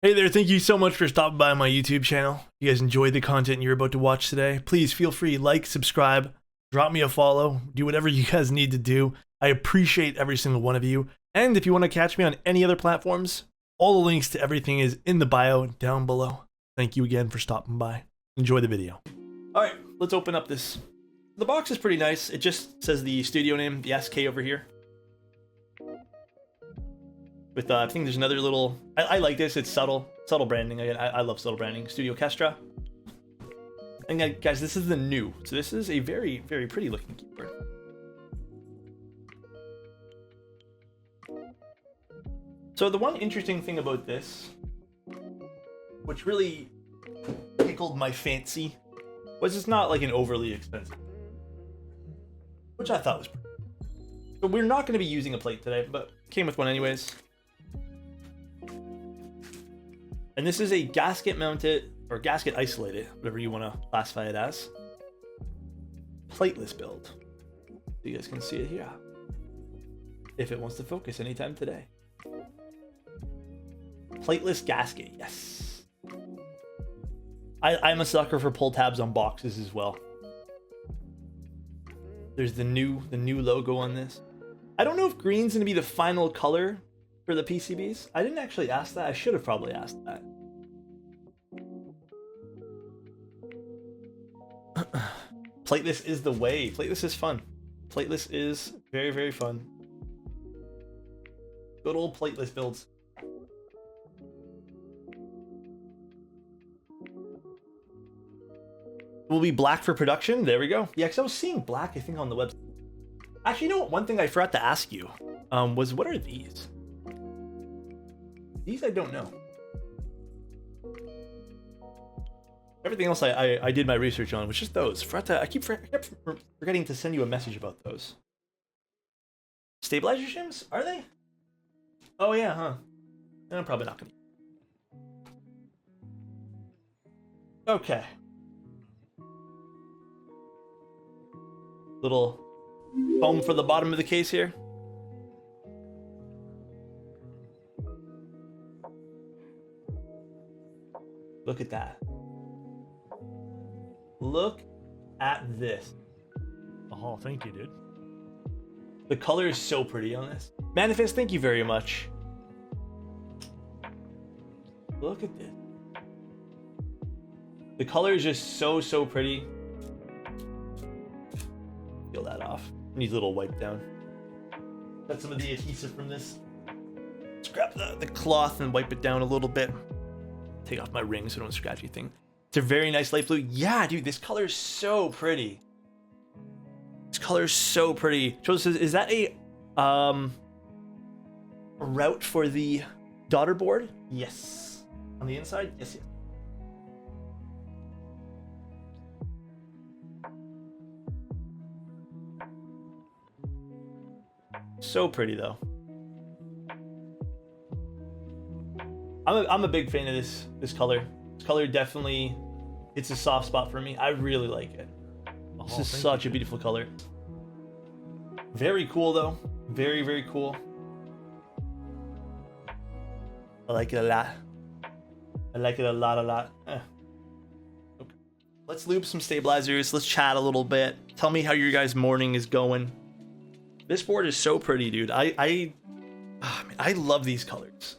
Hey there, thank you so much for stopping by my YouTube channel. If you guys enjoyed the content you're about to watch today, please feel free to like, subscribe, drop me a follow, do whatever you guys need to do. I appreciate every single one of you. And if you want to catch me on any other platforms, all the links to everything is in the bio down below. Thank you again for stopping by. Enjoy the video. All right, let's open up this. The box is pretty nice. It just says the studio name, the SK over here. With I think there's another little. I like this. It's subtle branding. Again, I love subtle branding. Studio Kestra. And guys, this is the new. So this is a very pretty looking keyboard. So the one interesting thing about this, which really tickled my fancy, was it's not like an overly expensive, which I thought was pretty. So we're not going to be using a plate today, but came with one anyways. And this is a gasket mounted, or gasket isolated, whatever you want to classify it as, plateless build. You guys can see it here. If it wants to focus anytime today. Plateless gasket, yes. I'm a sucker for pull tabs on boxes as well. There's the new logo on this. I don't know if green's gonna be the final color for the PCBs. I didn't actually ask that. I should have probably asked that. Plateless is the way. Plateless is fun. Plateless is very fun. Good old plateless builds. Will be black for production. There we go. Yeah, because I was seeing black, I think, on the website. Actually, you know what? One thing I forgot to ask you was, what are these? These I don't know. Everything else I did my research on was just those. I kept forgetting to send you a message about those. Stabilizer shims? Are they? Oh yeah, huh? I'm probably not gonna. Okay. Little foam for the bottom of the case here. Look at that. Look at this. Oh, thank you, dude. The color is so pretty on this. Manifest, thank you very much. Look at this. The color is just so pretty. Peel that off. Needs a little wipe down. Got some of the adhesive from this. Let's grab the cloth and wipe it down a little bit. Take off my ring so I don't scratch anything. It's a very nice light blue. Yeah, dude, this color is so pretty. This color is so pretty. Joseph says, is that a route for the daughter board? Yes. On the inside? Yes. So pretty though. I'm a big fan of this color. This color definitely, it's a soft spot for me. I really like it. This is such a beautiful color. Very cool though. Very cool. I like it a lot. I like it a lot. Okay. Let's lube some stabilizers. Let's chat a little bit. Tell me how your guys' morning is going. This board is so pretty, dude. I love these colors.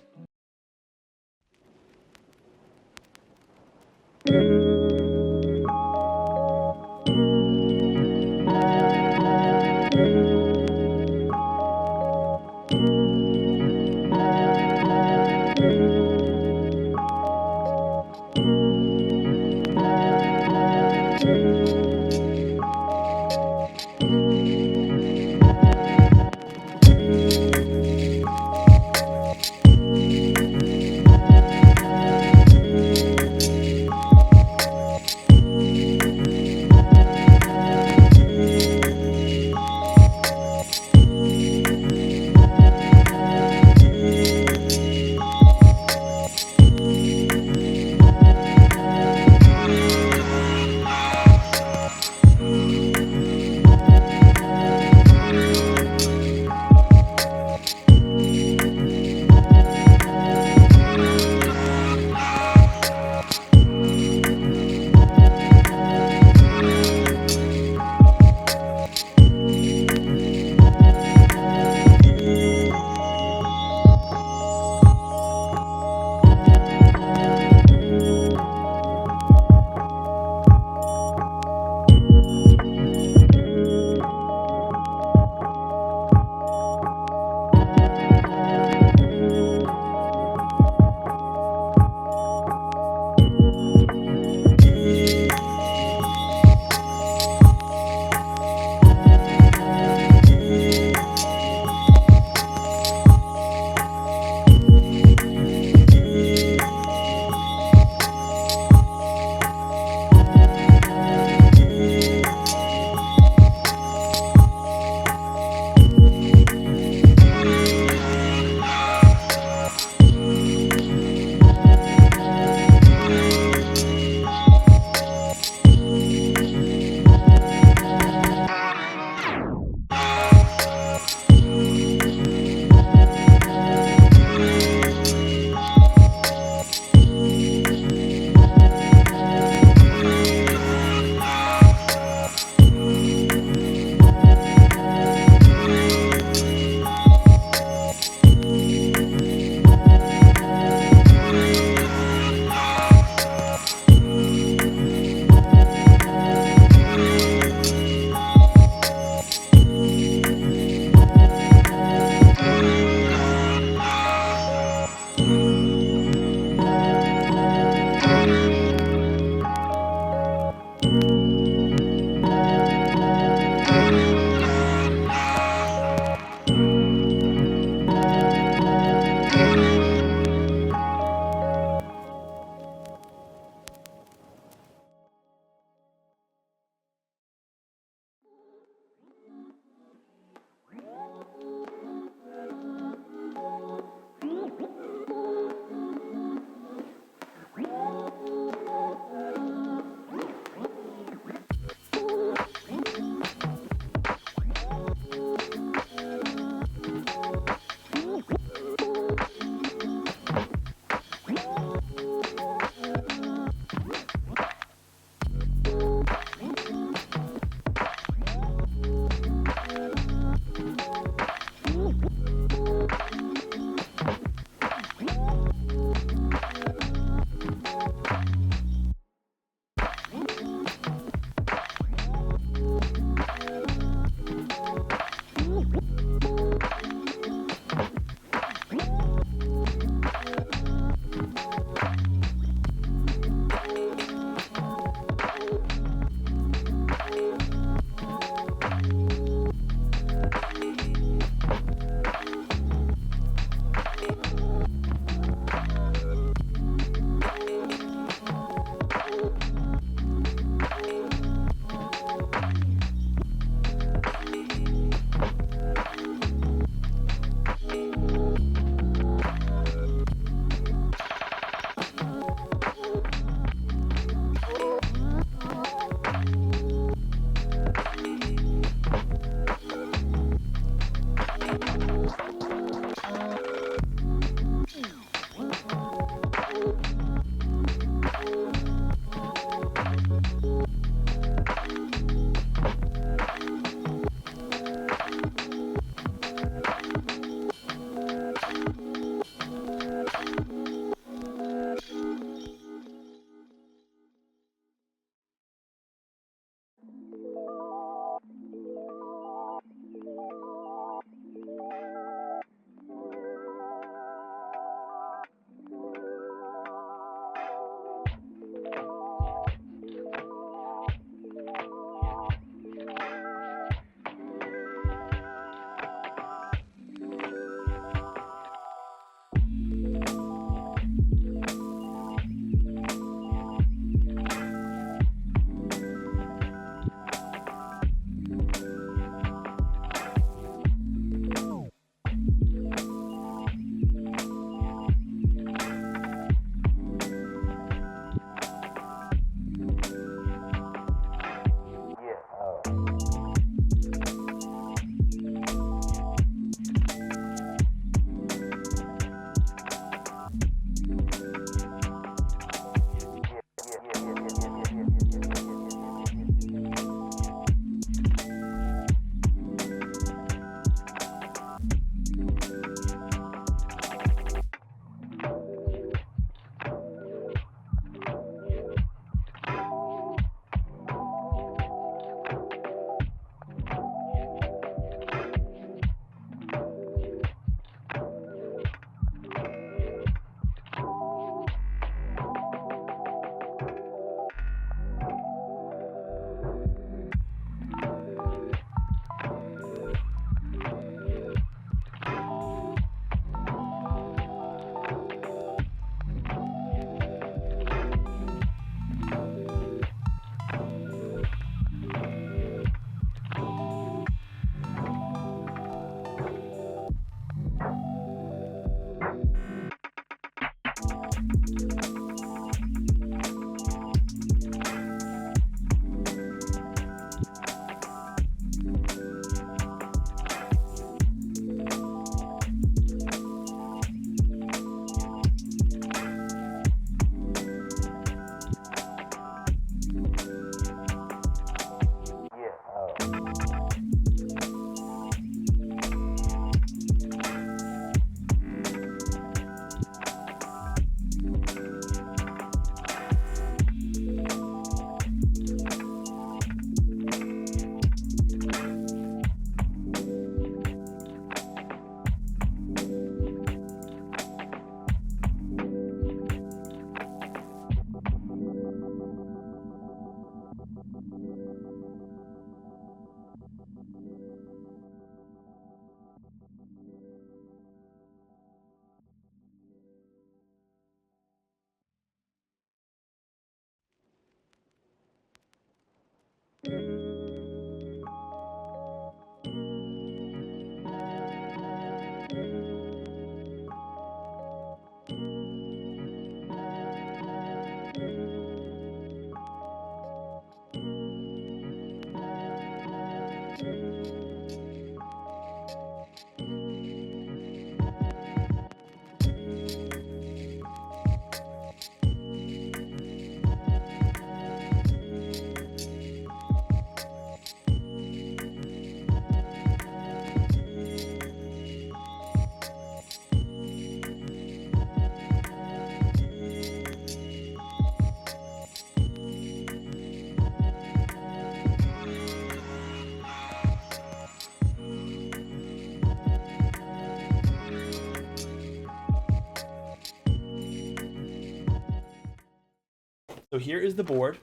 So here is the board.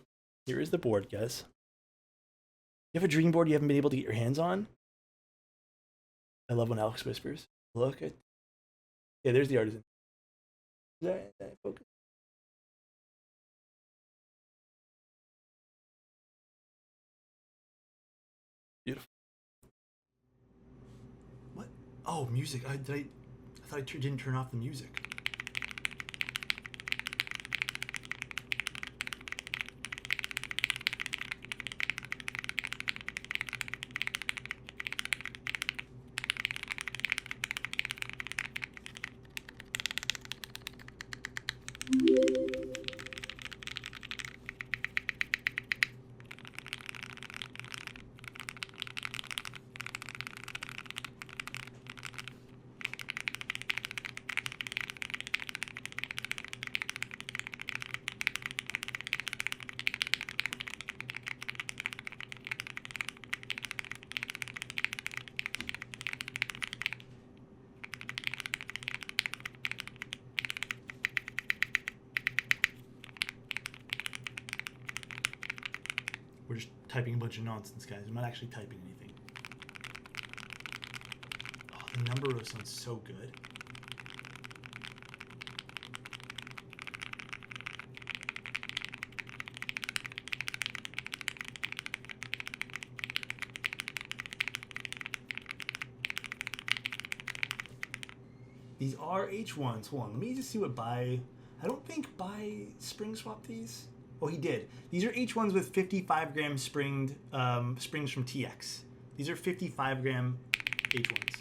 Here is the board, guys. You have a dream board you haven't been able to get your hands on? I love when Alex whispers. Look at... Yeah, there's the artisan. Is that focus? Beautiful. What? Oh, music. I thought I didn't turn off the music. We're just typing a bunch of nonsense, guys. I'm not actually typing anything. Oh, the number row sounds so good. These are H1s. Hold on, let me just see what Buy... I don't think Buy spring swapped these. Oh, he did. These are H1s with 55 gram springs from TX. These are 55 gram H1s.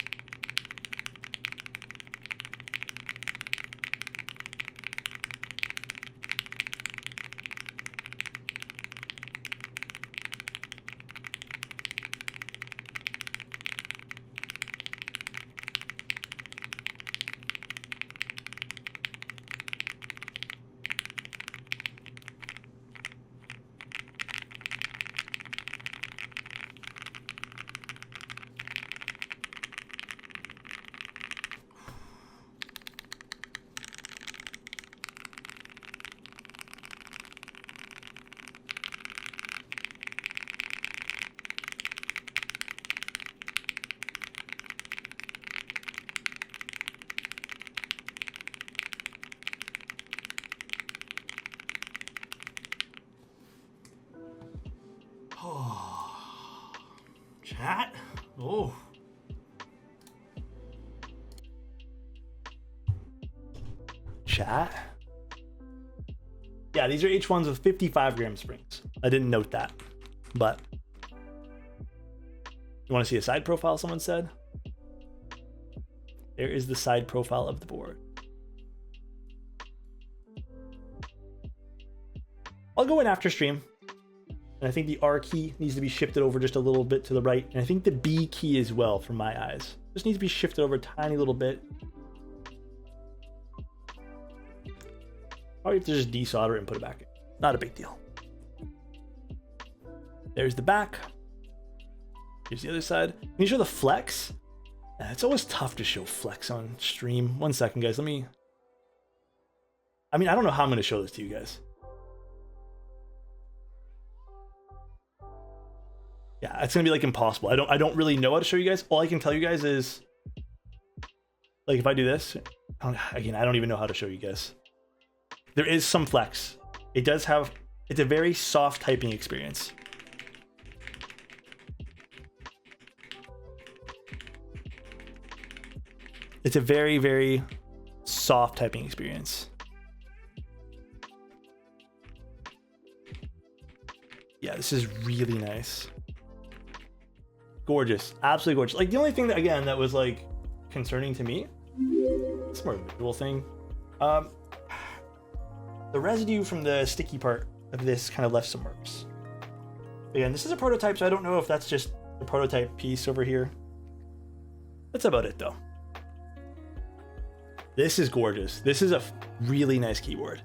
Oh, chat. Oh. Chat. Yeah, these are H1s with 55 gram springs. I didn't note that, but you want to see a side profile? Someone said. There is the side profile of the board. I'll go in after stream. And I think the R key needs to be shifted over just a little bit to the right. And I think the B key as well, from my eyes. Just needs to be shifted over a tiny little bit. Probably have to just desolder it and put it back in. Not a big deal. There's the back. Here's the other side. Can you show the flex? It's always tough to show flex on stream. 1 second, guys. I don't know how I'm going to show this to you guys. Yeah, it's gonna be like impossible. I don't really know how to show you guys. All I can tell you guys is, like, if I do this, again, I don't even know how to show you guys. There is some flex. It does have, it's a very soft typing experience. It's a very, very soft typing experience. Yeah, this is really nice. Gorgeous, absolutely gorgeous. Like, the only thing that, again, that was like concerning to me, it's more of a visual thing. The residue from the sticky part of this kind of left some marks. Again, this is a prototype, so I don't know if that's just the prototype piece over here. That's about it though. This is gorgeous. This is a really nice keyboard.